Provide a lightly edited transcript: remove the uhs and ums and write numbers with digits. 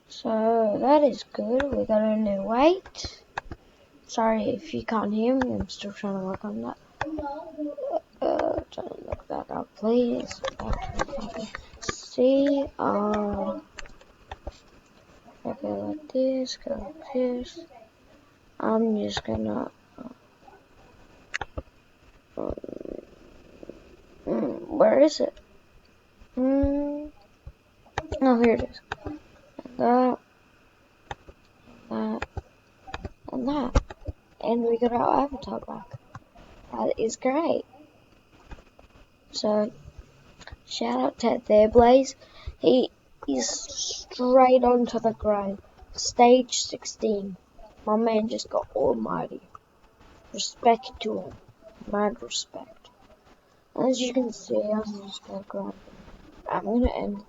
So that is good. We got a new weight. Sorry if you can't hear me. I'm still trying to work on that. Trying to look back up, please. See, okay, like this, go like this. I'm just gonna. Where is it? Oh, here it is. That, and that. And we got our avatar back. That is great. So, shout out to there, Blaze. He is straight onto the grind. Stage 16. My man just got almighty. Respect to him. Mad respect. As you can see, I'm just gonna grind. I'm gonna end